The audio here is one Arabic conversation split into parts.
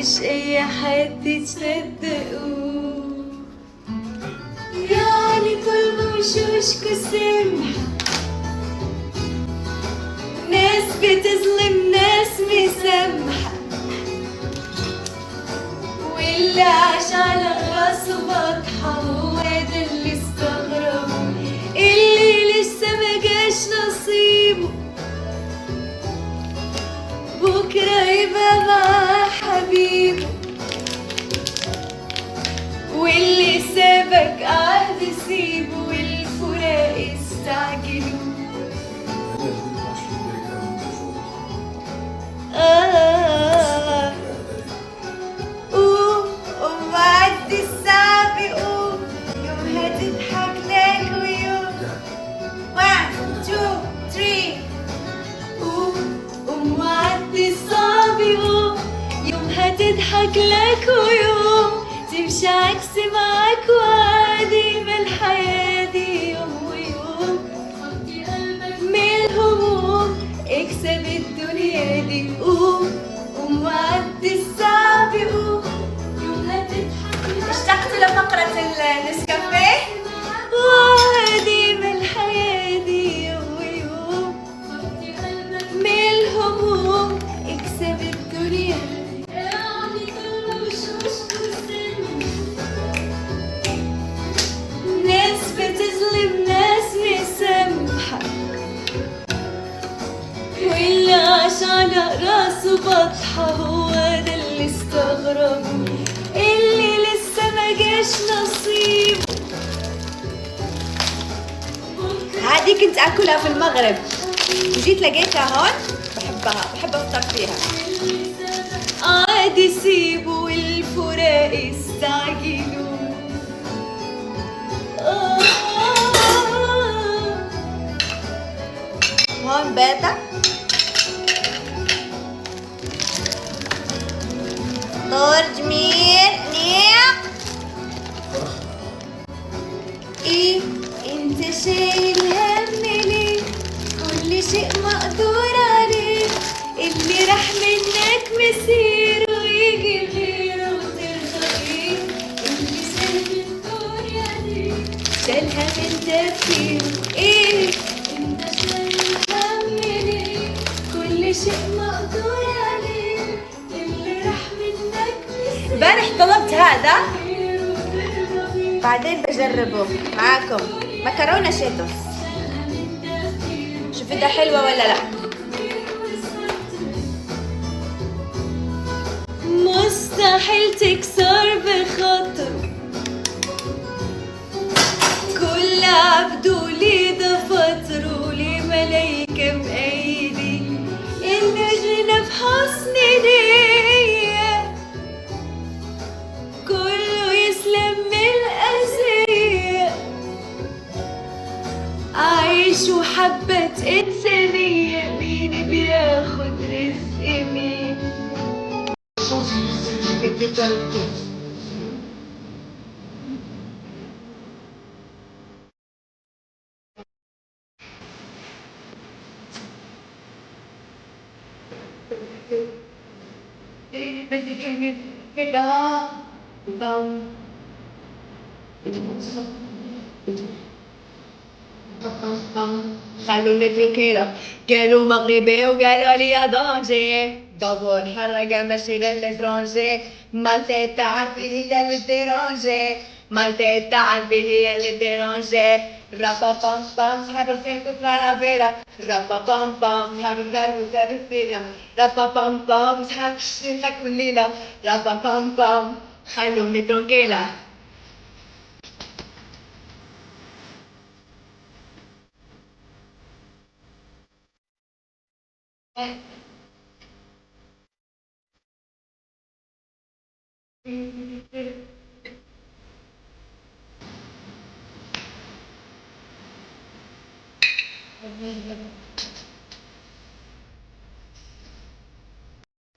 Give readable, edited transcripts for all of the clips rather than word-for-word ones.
مش اي حد تصدقوه، يعني طول ما وشوشكوا سمحة، ناس بتظلم ناس مسامحة، واللي عاش على راسه بطحة هو ده اللي استغربه، اللي لسه ما جاش نصيبه بكرة يبقى مع حبيبه، واللي سابك قعد يسيبه، والفراق استعجلوا. قوم وعدي الصعب، قوم يوم هتضحك لك ويوم 1 2 3. قوم وعدي الصعب، قوم يوم هتضحك لك ويوم تمشي عكس معاك وعادي، ما الحياة دي يوم ويوم، فضي قلبك من الهموم، اكسب الدنيا دي. قوم وعدي الصعب، قوم يوم هتضحك. اشتقت لفقرة النسكافيه وعادي، ما الحياة دي يوم ويوم، فضي قلبك من الهموم، اكسب الدنيا يعني كل وشوش ناس بتظلم ناس مسامحة، واللي عاش على راسه بطحة هو ده اللي استغربه، اللي لسه ما جاش نصيبه. هذه كنت اكلها في المغرب، جيت لقيتها هون، بحبها، بحب افطر فيها. عادي سيبوا والفراق استعجلوا. هون بيضة، فطور جميل منيح. ايه انت شايل هم ليه؟ كل شيء مقدور عليه، اللي راح منك مسير ويجي غيره وترضى. اللي ساب الدنيا دي شالها من تفكيره. ايه انت شايل هم ليه؟ كل شيء مقدور عليه، اللي راح منك مسير. امبارح طلبت هذا بعدين بجربه معاكم، مكرونة شيتوس، شوفي ده حلوة ولا لا. مستحيل تكسر بخاطره، كل عبده ليه دفاتره، ليه ملايكة بأيدي، اللجنة في حسن نية، كله يسلم من الأذية، عيش وحبة إنسانية، مين بياخد رزق مين؟ خلوني تركينا قالوا مغربي وقالوا لي دونجي دبر حرقة مسيرة لترونجي مالتي تعرفي هي اللي ترونجي مالتي تعرفي هي اللي ترونجي رابا بام بام حرفين كفارافيرا رابا بام بام حرفين كفارافيرا رابا بام بام حرفين كلنا رابا بام بام خلوني تركينا.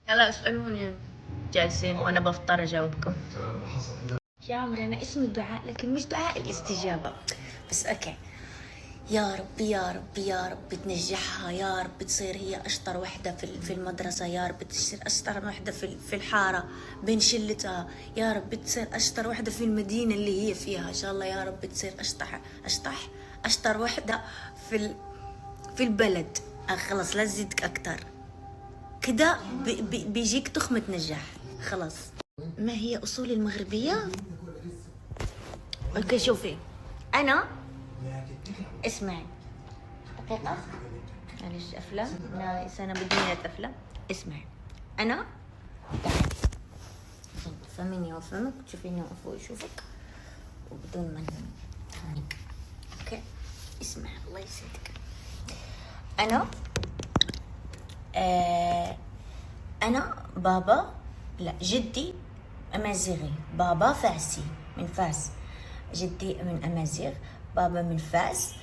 هلا اسألوني جالسين وانا بفطر اجاوبكم. يا عمري انا اسمي دعاء لكن مش دعاء الاستجابة، بس اوكي. يا ربي يا ربي يا رب تنجحها، يا رب تصير هي أشطر وحدة في المدرسة، يا رب تصير أشطر وحدة في الحارة بين شلتها، يا رب تصير أشطر وحدة في المدينة اللي هي فيها إن شاء الله، يا رب تصير أشطر وحدة في البلد. خلاص لا تزيدك أكتر كده، بيجيك تخمة نجاح خلاص. ما هي أصول المغربية؟ اوكي شوفي، أنا اسمعي دقيقة، معلش أفلام، أنا بدي أفلام. اسمعي، أنا تعالي فهميني وأفهمك، تشوفيني وأشوفك وبدون ما نخانق. أوكي اسمعي الله يسعدك. أنا بابا، لا جدي أمازيغي، بابا فاسي من فاس، جدي من أمازيغ، بابا من فاس.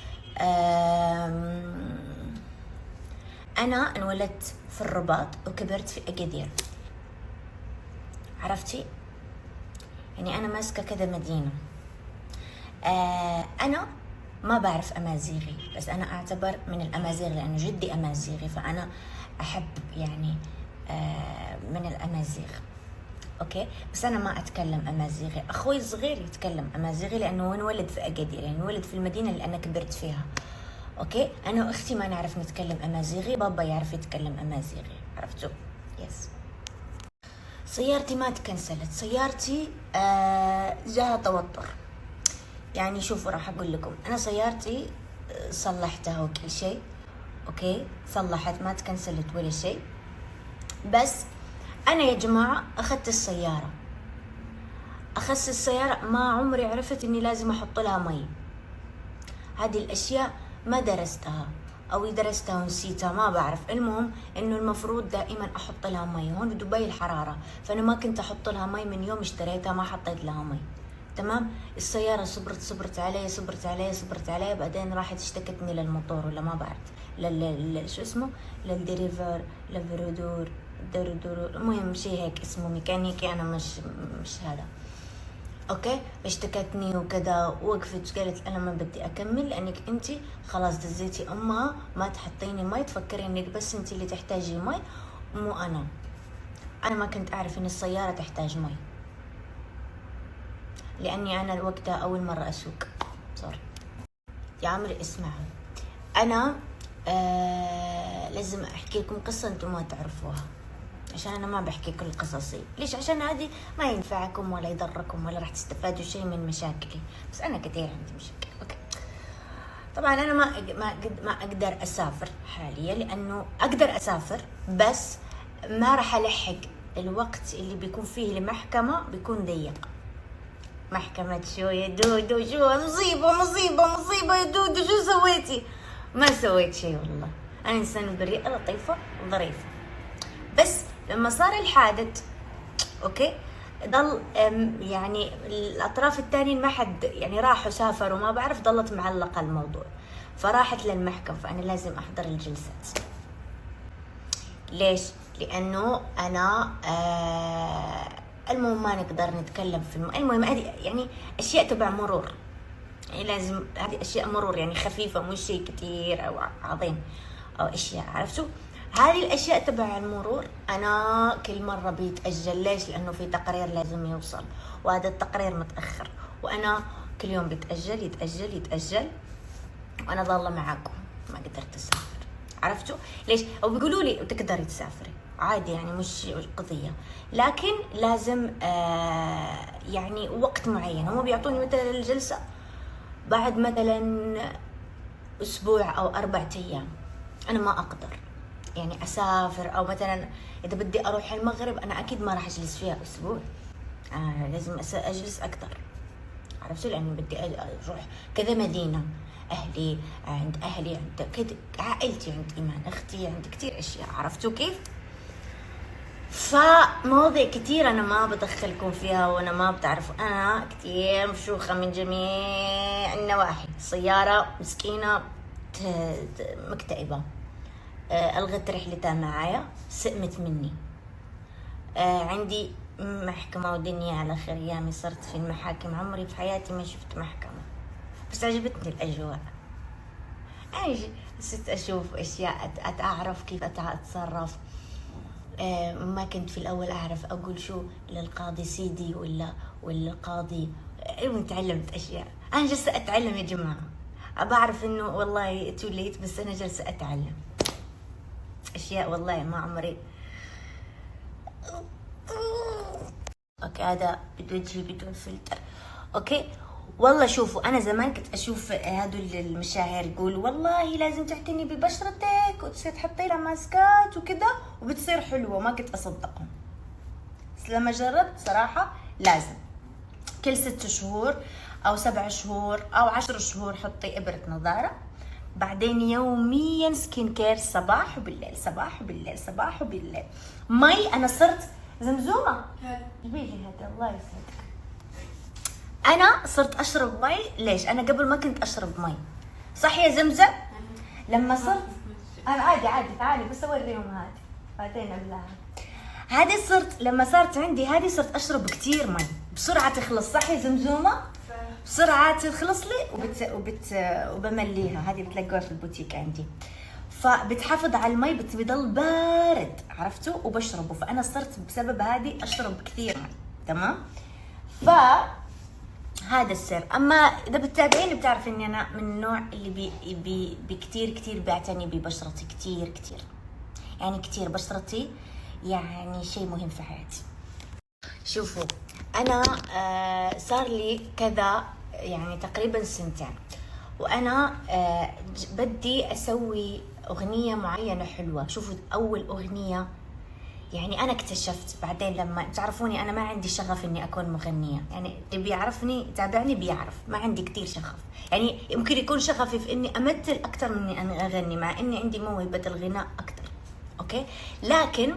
أنا انولدت في الرباط وكبرت في أكادير، عرفتي؟ يعني أنا ماسكة كذا مدينة. أنا ما بعرف أمازيغي، بس أنا أعتبر من الأمازيغ لأنه جدي أمازيغي، فأنا أحب يعني من الأمازيغ. أوكي، بس أنا ما أتكلم أمازيغي. أخوي الصغير يتكلم أمازيغي لأنه انولد في أكادير، يعني انولد في المدينة اللي أنا كبرت فيها. أوكي، أنا وأختي ما نعرف نتكلم أمازيغي، بابا يعرف يتكلم أمازيغي، عرفتوا؟ يس. سيارتي ما تكنسلت، سيارتي جاها توتر. يعني شوفوا راح أقول لكم، أنا سيارتي صلحتها وكل شيء، أوكي صلحت ما تكنسلت ولا شيء، بس أنا يا جماعة أخذت السيارة ما عمري عرفت إني لازم أحط لها مي. هذه الأشياء ما درستها أو درستها ونسيتها ما بعرف. المهم إنه المفروض دائما أحط لها مي. هون بدبي الحرارة، فأنا ما كنت أحط لها مي من يوم اشتريتها، ما حطيت لها مي. تمام. السيارة صبرت علي بعدين راحت اشتكتني للموتور ولا ما بعرف شو اسمه، للدريفر للفرودور المهم شيء هيك اسمه ميكانيكي، انا مش هذا. اوكي، اشتكتني وكذا، وقفت قالت انا ما بدي اكمل لانك انتي خلاص دزيتي امها ما تحطيني مي، تفكري انك بس انتي اللي تحتاجي مي، مو انا ما كنت اعرف ان السيارة تحتاج مي، لاني انا وقتها اول مرة اسوق. صار يا عمري اسمعوا، انا لازم احكي لكم قصة انتم ما تعرفوها، عشان انا ما بحكي كل قصصي. ليش؟ عشان هذه ما ينفعكم ولا يضركم ولا راح تستفادوا شيء من مشاكلي، بس انا كثير عندي مشاكل. اوكي، طبعا انا ما اقدر اسافر حاليا، لانه اقدر اسافر بس ما راح الحق الوقت اللي بيكون فيه المحكمة، بيكون ضيق. محكمة شو يا دودو؟ شو مصيبة يا دودو، شو سويتي؟ ما سويت شيء والله، انا انسانة بريئة لطيفة ظريفة. بس لما صار الحادث اوكي ضل يعني الاطراف الثانيين ما حد يعني راحوا سافروا ما بعرف، ضلت معلقة الموضوع، فراحت للمحكمة، فانا لازم احضر الجلسات. ليش؟ لانه انا المهم ما نقدر نتكلم في المهم هذه يعني اشياء تبع مرور، يعني لازم هذه اشياء مرور يعني خفيفة، مش شيء كتير او عظيم او اشياء، عرفتوا؟ هذه الاشياء تبع المرور انا كل مرة بيتأجل. ليش؟ لانه في تقرير لازم يوصل، وهذا التقرير متأخر، وانا كل يوم يتأجل وانا ضالة معاكم ما قدرت اسافر. عرفتوا ليش؟ او بيقولوا لي تقدري تسافري عادي، يعني مش قضية، لكن لازم يعني وقت معين. هم بيعطوني مثلا الجلسة بعد مثلا اسبوع او 4 ايام، انا ما اقدر يعني اسافر. او مثلا اذا بدي اروح المغرب انا اكيد ما راح اجلس فيها اسبوع، لازم اجلس اكثر، عرفتوا؟ لاني بدي اروح كذا مدينة، اهلي عند اهلي، عند كذا عائلتي، عند ايمان اختي، عند كثير اشياء، عرفتوا كيف؟ فمواضيع كتير انا ما بدخلكم فيها، وانا ما بتعرفوا، انا كتير مفشوخة من جميع النواحي. سيارة مسكينة مكتئبة، الغت رحلتها معايا، سئمت مني، عندي محكمة ودنيا على خير ايامي، صرت في المحاكم، عمري في حياتي ما شفت محكمة، بس عجبتني الاجواء. يعني صرت أشوف أشياء، أعرف كيف أتصرف. ما كنت في الأول أعرف أقول شو للقاضي سيدي ولا القاضي. تعلمت أشياء، أنا جالسة أتعلم يا جماعة. بعرف إنه والله تو ليت، بس أنا جالسة أتعلم أشياء والله ما عمري. أوكي هذا بوجهي بدون فلتر. أوكي والله شوفوا، أنا زمان كنت أشوف هذول المشاهير يقولوا والله لازم تعتني ببشرتك وتصير تحطي لها ماسكات وكذا وبتصير حلوة. ما كنت أصدقهم، بس لما جربت صراحة لازم كل 6 شهور أو 7 شهور أو 10 شهور حطي إبرة نظارة، بعدين يوميا سكين كير، صباح وبالليل، صباح وبالليل، صباح وبالليل. مي أنا صرت زمزومة جيبيلي هذا الله يسعدك. أنا صرت أشرب مي. ليش؟ أنا قبل ما كنت أشرب مي، صح يا زمزم؟ لما صرت أنا عادي تعالي بس أوريهم هذه، بعدين أبلعها. هذه صرت لما صارت عندي هذه صرت أشرب كتير مي، بسرعة تخلص، صح يا زمزومة؟ بسرعة تخلص لي وبمليها. هذه بتلاقوها في البوتيك عندي، فبتحافظ على المي، بيضل بارد، عرفتوا؟ وبشربه. فأنا صرت بسبب هذه أشرب كثير مي، تمام؟ هذا السر. أما إذا بتتابعيني بتعرف إني أنا من النوع اللي كتير بيعتني ببشرتي كتير، يعني كتير. بشرتي يعني شيء مهم في حياتي. شوفوا أنا صار لي كذا يعني تقريبا 2 سنين وأنا بدي أسوي أغنية معينة حلوة. شوفوا أول أغنية يعني أنا اكتشفت بعدين، لما تعرفوني أنا ما عندي شغف إني أكون مغنية، يعني اللي بيعرفني يتابعني بيعرف ما عندي كتير شغف. يعني يمكن يكون شغفي في إني أمثل أكتر من إني أنا أغني، مع إني عندي موهبة الغناء أكتر. أوكي لكن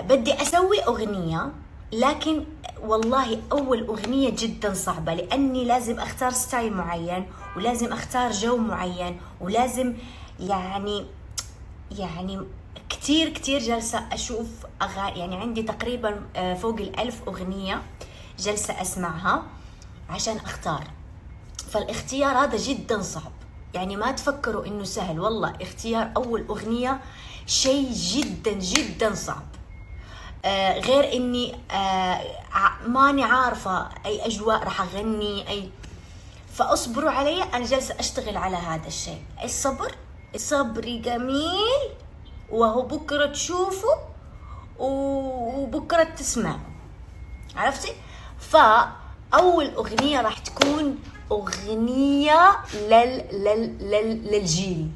بدي أسوي أغنية، لكن والله أول أغنية جدا صعبة، لأني لازم أختار ستايل معين، ولازم أختار جو معين، ولازم يعني كتير جالسة أشوف يعني عندي تقريبا فوق 1000 أغنية جالسة أسمعها عشان أختار. فالاختيار هذا جدا صعب، يعني ما تفكروا إنه سهل، والله اختيار أول أغنية شيء جدا صعب. غير إني ماني عارفة أي أجواء راح أغني فأصبروا علي. أنا جالسة أشتغل على هذا الشيء. الصبر جميل، وهو بكرة تشوفوا وبكرة تسمعوا، عرفتي؟ فأول أغنية راح تكون أغنية للجيل،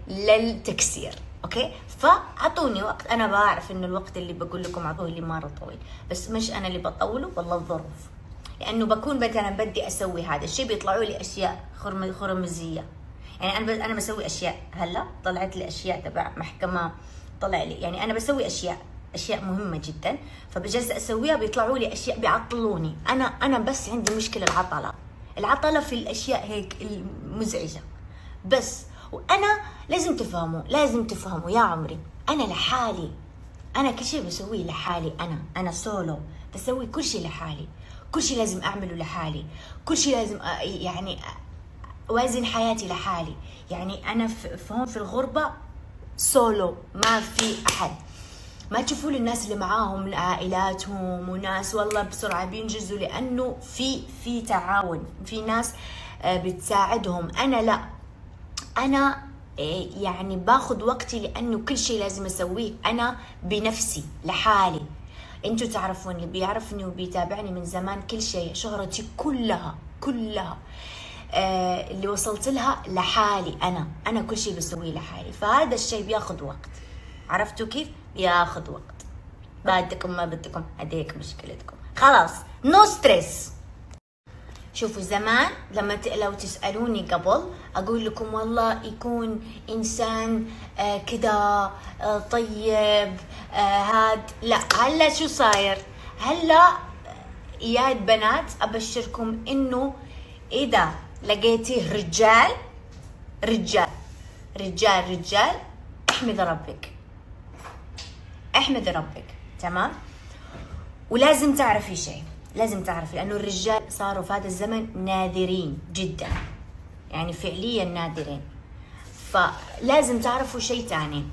للتكسير. أوكي فأعطوني وقت. أنا بعرف إنه الوقت اللي بقول لكم أعطوه لي مرة طويل، بس مش أنا اللي بطوله، والله الظروف. لأنه بكون مثلا بدي أسوي هذا الشيء بيطلعوا لي أشياء خرمزية. يعني أنا بسوي أشياء، هلا طلعت لي أشياء تبع محكمة، طلع لي يعني أنا بسوي أشياء مهمة جدا، فبجلس أسويها بيطلعوا لي أشياء بيعطلوني. أنا بس عندي مشكلة العطلة في الأشياء هيك المزعجة بس. وأنا لازم تفهموا يا عمري، أنا لحالي، أنا كل شيء بسويه لحالي. أنا سولو بسوي كل شيء لحالي، كل شيء لازم أعمله لحالي، كل شيء لازم يعني وازن حياتي لحالي. يعني أنا هون في الغربة سولو، ما في أحد. ما تشوفوا الناس اللي معاهم عائلاتهم وناس والله بسرعة بينجزوا، لأنه في تعاون، في ناس بتساعدهم. أنا لا، أنا يعني باخذ وقتي، لأنه كل شيء لازم أسويه أنا بنفسي لحالي. انتوا تعرفون، اللي بيعرفني وبيتابعني من زمان كل شيء، شهرتي كلها اللي وصلت لها لحالي. أنا كل شيء بسويه لحالي، فهذا الشيء بياخذ وقت. عرفتوا كيف؟ بياخذ وقت. بدكم ما بدكم، هديك مشكلتكم، خلاص نو ستريس. شوفوا زمان لو تسألوني قبل أقول لكم والله يكون إنسان كده طيب هاد. لا، هلا شو صاير؟ هلا يا بنات أبشركم إنه إذا لقيتيه رجال احمد ربك، تمام؟ ولازم تعرفي شيء، لازم تعرفي لأنه الرجال صاروا في هذا الزمن نادرين جدا. يعني فعليا نادرين. فلازم تعرفوا شيء تاني،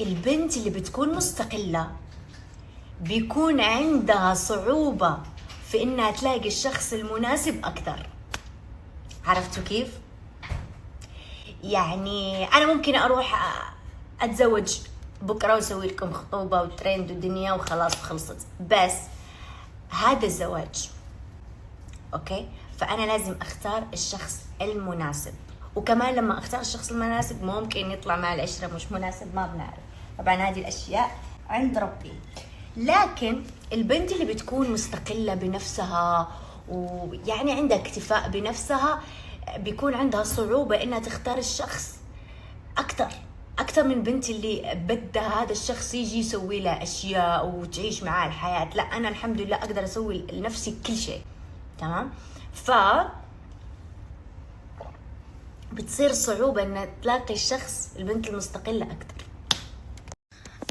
البنت اللي بتكون مستقلة بيكون عندها صعوبة في إنها تلاقي الشخص المناسب أكثر. عرفتوا كيف؟ يعني أنا ممكن أروح أتزوج بكرة وأسوي لكم خطوبة وترند ودنيا وخلاص وخلصت، بس هذا الزواج، أوكي؟ فأنا لازم أختار الشخص المناسب، وكمان لما أختار الشخص المناسب ممكن يطلع مع العشرة مش مناسب، ما بنعرف، طبعا هذه الأشياء عند ربي. لكن البنت اللي بتكون مستقلة بنفسها ويعني عندها اكتفاء بنفسها بيكون عندها صعوبة إنها تختار الشخص أكثر من البنت اللي بدها هذا الشخص يجي يسوي لها أشياء وتعيش معاه الحياة. لا، أنا الحمد لله أقدر أسوي لنفسي كل شيء، تمام؟ بتصير صعوبة إن تلاقي الشخص البنت المستقلة أكثر.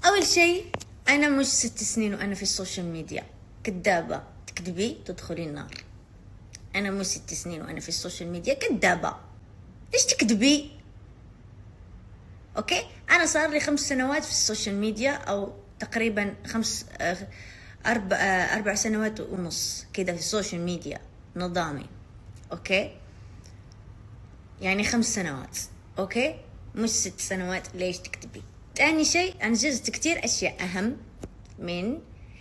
أول شيء، أنا مش 6 سنين وأنا في السوشيال ميديا، كذابة، تكذبي تدخلي النار. أنا مش 6 سنين وأنا في السوشيال ميديا، كذابة، ليش تكذبي؟ أوكي، أنا صار لي 5 سنوات في السوشيال ميديا، أو تقريبا 4 سنوات ونص كده في السوشيال ميديا نظامي، أوكي؟ يعني 5 سنوات، أوكي؟ مش 6 سنوات، ليش تكتبي؟ ثاني شيء، أنا جزت كتير أشياء أهم من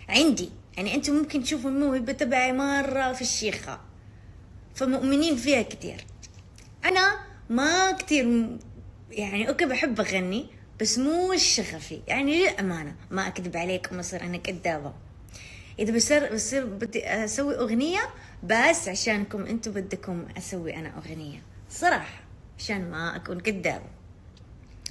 عندي. يعني أنتم ممكن تشوفوا الموهبة تبعي مرة في الشيخة، فمؤمنين فيها كتير. أنا ما كتير يعني أوكي بحب أغني، بس مو شغفي، يعني للأمانة ما أكذب عليكم، أصير أنا كذابة. إذا بصير بدي أسوي أغنية بس عشانكم أنتم بدكم أسوي أنا أغنية، صراحة عشان ما أكون كذابة.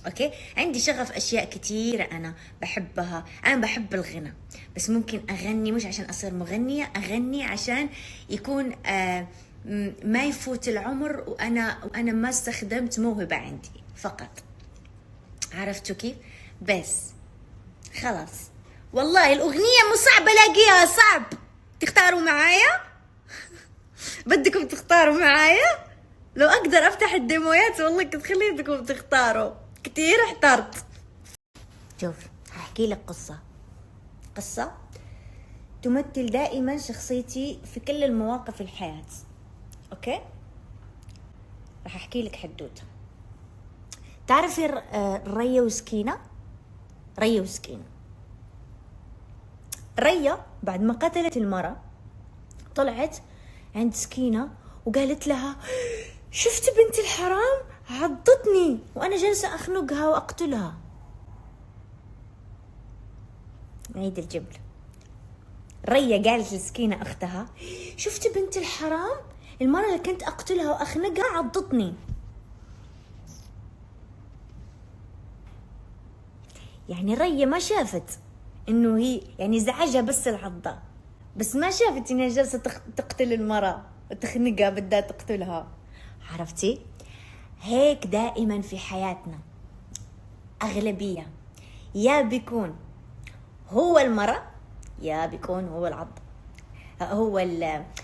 أوكي، عندي شغف أشياء كتيرة أنا بحبها. أنا بحب الغنى، بس ممكن أغني مش عشان أصير مغنية، أغني عشان يكون ما يفوت العمر وأنا ما استخدمت موهبة عندي فقط. عرفتوا كيف؟ بس خلاص، والله الأغنية مو صعبة ألاقيها، صعب تختاروا معايا؟ بدكم تختاروا معايا؟ لو أقدر أفتح الديمويات والله كنت خليتكم تختاروا، كتير احترت. شوف، هحكي لك قصة تمثل دائما شخصيتي في كل المواقف الحياة، أوكي؟ راح أحكي لك حدوتة. تعرفي ريا وسكينة؟ ريا بعد ما قتلت المرأة طلعت عند سكينة وقالت لها شفت بنت الحرام عضتني وأنا جالسة أخنقها وأقتلها. عيد الجبل. ريا قالت لسكينة أختها شفت بنت الحرام المرة اللي كنت أقتلها وأخنقها عضتني. يعني ريا ما شافت إنه هي يعني زعجها بس العضة، بس ما شافت إنها جالسة تقتل المرة وتخنقها بدها تقتلها. عرفتي؟ هيك دائما في حياتنا أغلبية، يا بيكون هو المرة يا بيكون هو العض،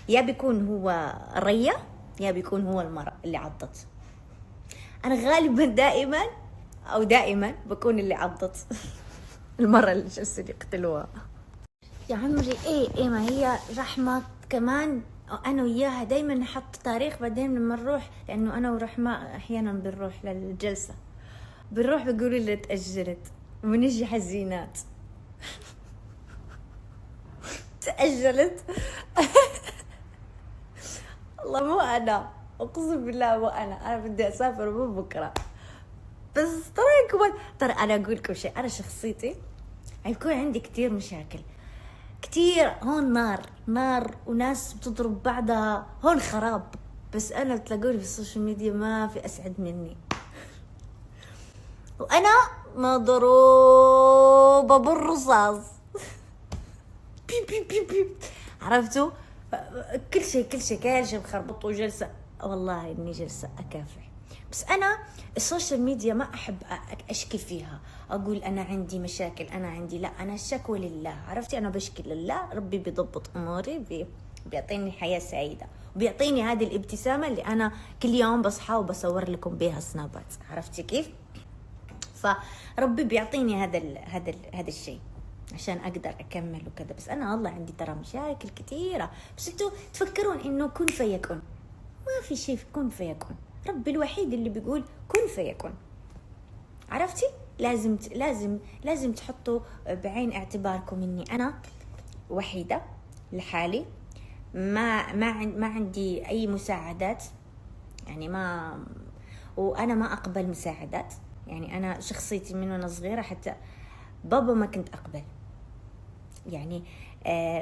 يا بيكون هو ريا يا بيكون هو المرة اللي عضت. أنا غالبا دائما بكون اللي عضت المرة اللي جالسين يقتلوها. يا عمري ايه ما هي رحمة كمان، أنا وياها دايما نحط تاريخ، بعدين لما نروح، لأنه أنا ورحمة أحيانا بنروح للجلسة بيقولوا لي تأجلت ونجي حزينات. تأجلت. الله مو أنا، أقسم بالله مو أنا بدي أسافر من بكرة، بس ترى أنا أقول لكم شيء، أنا شخصيتي هيكون عندي كتير مشاكل كتير، هون نار وناس بتضرب بعضها، هون خراب، بس أنا تلاقوني في السوشيال ميديا ما في أسعد مني، وأنا مضروبة بالرصاص. بي بي بي بي. عرفتوا؟ كل شيء مخربط، وجلسة والله إني جلسة أكافح. بس أنا السوشيال ميديا ما أحب أشكي فيها، أقول أنا عندي مشاكل، أنا عندي، لا، أنا الشكوى لله. عرفتي؟ أنا بشكي لله، ربي بيضبط أموري، بيعطيني حياة سعيدة. وبيعطيني هذه الابتسامة اللي أنا كل يوم بصحى وبصور لكم بها سنابات. عرفتي كيف؟ فربي بيعطيني هذا الشيء عشان أقدر أكمل وكذا. بس أنا والله عندي ترى مشاكل كثيرة، بس أنتوا تفكرون إنه كن فيكون. ما في شيء كن فيكون، ربي الوحيد اللي بيقول كن فيكون. عرفتي؟ لازم تحطوا بعين اعتباركم إني أنا وحيدة لحالي، ما عندي أي مساعدات، يعني وأنا ما أقبل مساعدات. يعني أنا شخصيتي من وأنا صغيرة حتى بابا ما كنت أقبل يعني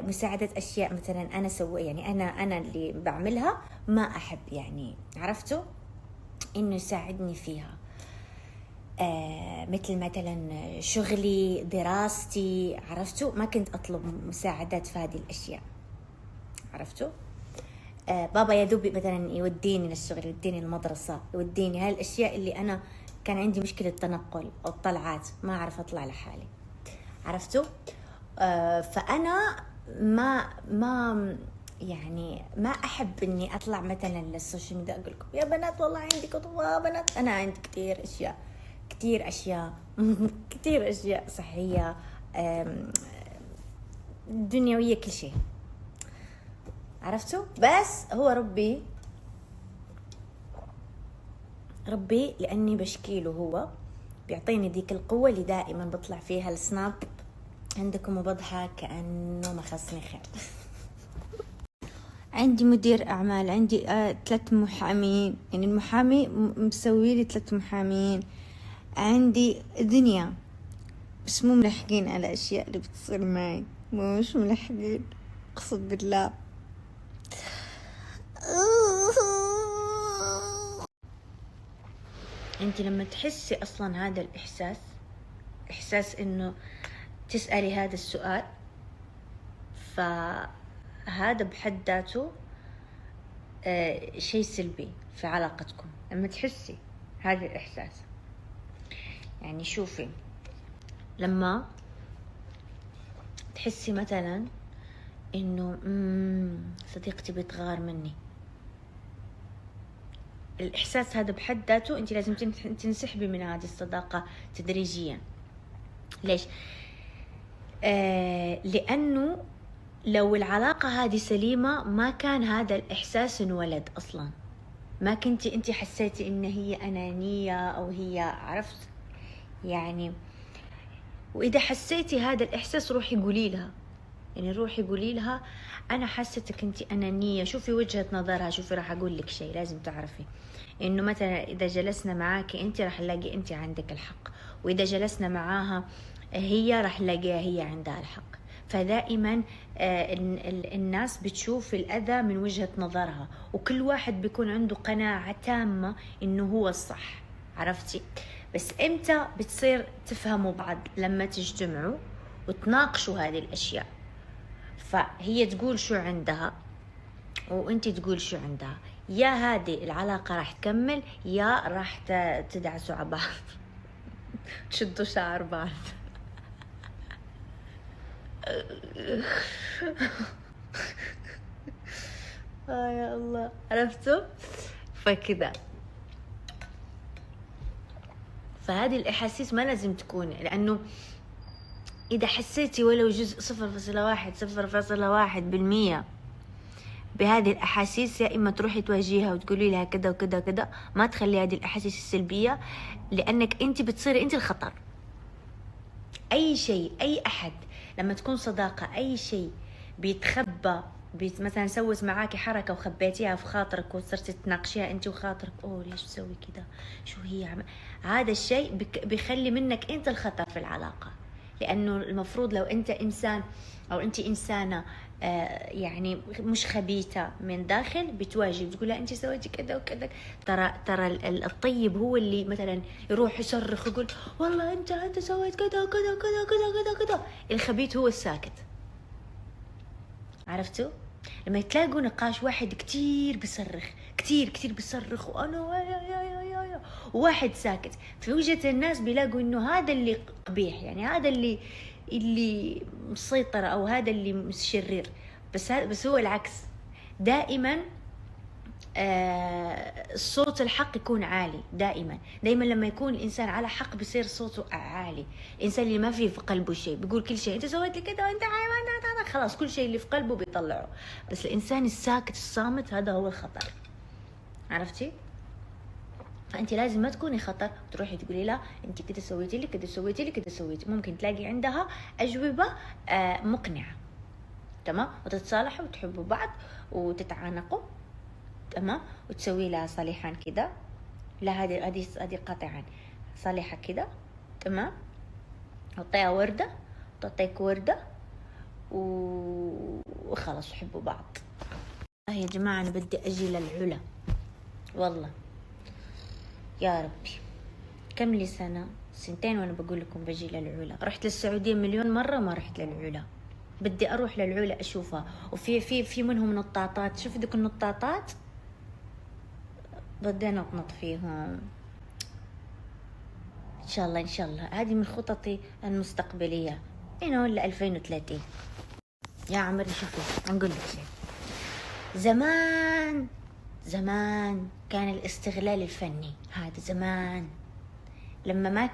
مساعدة أشياء مثلا أنا يعني أنا اللي بعملها ما أحب، يعني عرفتوا إنه يساعدني فيها. مثل مثلا شغلي، دراستي، عرفتوا ما كنت أطلب مساعدات في هذه الأشياء. عرفتوا بابا يا دوب مثلا يوديني للشغل، يوديني المدرسة، يوديني هاي الأشياء اللي أنا كان عندي مشكلة تنقل أو طلعات، ما أعرف أطلع لحالي. عرفتوا فأنا ما أحب إني أطلع مثلا للسوشيال ميديا أقول لكم يا بنات والله عندي كتب بنات. أنا عندي كتير أشياء كتير أشياء صحية دنيوية كل شيء. عرفتوا بس هو ربي لأني بشكيله هو بيعطيني ديك القوة اللي دائما بطلع فيها السناب عندكم وبضحك كأنه ما خصني خير. عندي مدير أعمال، عندي 3 محامين، يعني المحامي مسوي لي 3 محامين، عندي دنيا، بس مو ملحقين على أشياء اللي بتصير معي، مش ملحقين أقسم بالله. انت لما تحسي اصلا هذا احساس انه تسألي هذا السؤال، فهذا بحد ذاته شيء سلبي في علاقتكم. لما تحسي هذا الاحساس، يعني شوفي لما تحسي مثلا انه صديقتي بتغار مني، الإحساس هذا بحد ذاته أنت لازم تنسحبي من هذه الصداقة تدريجيا. ليش؟ لأنه لو العلاقة هذه سليمة ما كان هذا الإحساس انولد أصلا، ما كنتي أنت حسيتي إن هي أنانية أو هي عرفت يعني. وإذا حسيتي هذا الإحساس روحي قولي لها، يعني روحي قولي لها أنا حسيتك أنت أنانية، شوفي وجهة نظرها. شوفي راح أقول لك شيء لازم تعرفي إنه مثلا إذا جلسنا معاكي أنت راح نلاقي أنت عندك الحق، وإذا جلسنا معاها هي راح نلاقيها هي عندها الحق. فدائما الناس بتشوف الأذى من وجهة نظرها، وكل واحد بيكون عنده قناعة تامة إنه هو الصح. عرفتي؟ بس إمتى بتصير تفهموا بعض؟ لما تجتمعوا وتناقشوا هذه الأشياء، فهي تقول شو عندها وانت تقول شو عندها، يا هذه العلاقة راح تكمل يا راح تدعسوا على بعض تشدوا شعر بعض. يا الله. عرفتوا؟ فكذا فهذه الأحاسيس ما لازم تكون، لأنه إذا حسيتي ولو جزء 0.1% بهذه الأحاسيس، يا إما تروحي تواجهيها وتقولي لها كذا وكذا وكذا، ما تخلي هذه الأحاسيس السلبية، لأنك أنت بتصيري أنت الخطر. أي شيء، أي أحد لما تكون صداقة، أي شيء بيتخبى، مثلا سوت معاكي حركة وخبيتيها في خاطرك وصرتي تناقشيها أنت وخاطرك، ليش تسوي كذا، شو هي هذا الشيء بيخلي منك أنت الخطر في العلاقة. لأنه المفروض لو أنت إنسان أو أنت إنسانة يعني مش خبيثة من داخل، بتواجه بتقول لا أنت سويتي كذا وكذا. ترى الطيب هو اللي مثلا يروح يصرخ يقول والله أنت سويت كذا وكذا وكذا وكذا وكذا كذا. الخبيث هو الساكت. عرفتوا؟ لما تلاقوا نقاش واحد كتير بيصرخ كتير بيصرخ وأنا يا وواحد ساكت، في وجهة الناس بيلاقوا إنه هذا اللي قبيح، يعني هذا اللي مسيطر أو هذا اللي شرير. بس هو العكس. دائما الصوت الحق يكون عالي دائما. دائما لما يكون الانسان على حق بيصير صوته عالي. الانسان اللي ما في قلبه شيء بيقول كل شيء، انت سويت لي كذا وانت خلاص كل شيء اللي في قلبه بيطلعه. بس الانسان الساكت الصامت هذا هو الخطر، عرفتي؟ فانت لازم ما تكوني خطر تروحي تقولي لا انت كده سويتي لي، كده سويتي لي، كده سويتي. ممكن تلاقي عندها اجوبه مقنعه، تمام، وتتصالحوا وتحبوا بعض وتتعانقوا، تمام، وتسوي لها صالحان كده، لا هذه قطعا صالحه كده، تمام، تعطيها ورده تعطيك ورده وخلاص حبوا بعض. يا جماعه انا بدي اجي للعلا والله يا ربي. كم لي سنة 2 وانا بقول لكم بجي للعلا. رحت للسعودية مليون مرة ما رحت للعلا. بدي اروح للعلا اشوفها. وفي في منهم نطاطات، شوف ذوك النطاطات بدي انطنط فيهم ان شاء الله. ان شاء الله هذه من خططي المستقبلية ل 2030. يا عمري شوفي نقول لك شيء، زمان كان الاستغلال الفني هذا زمان، لما ما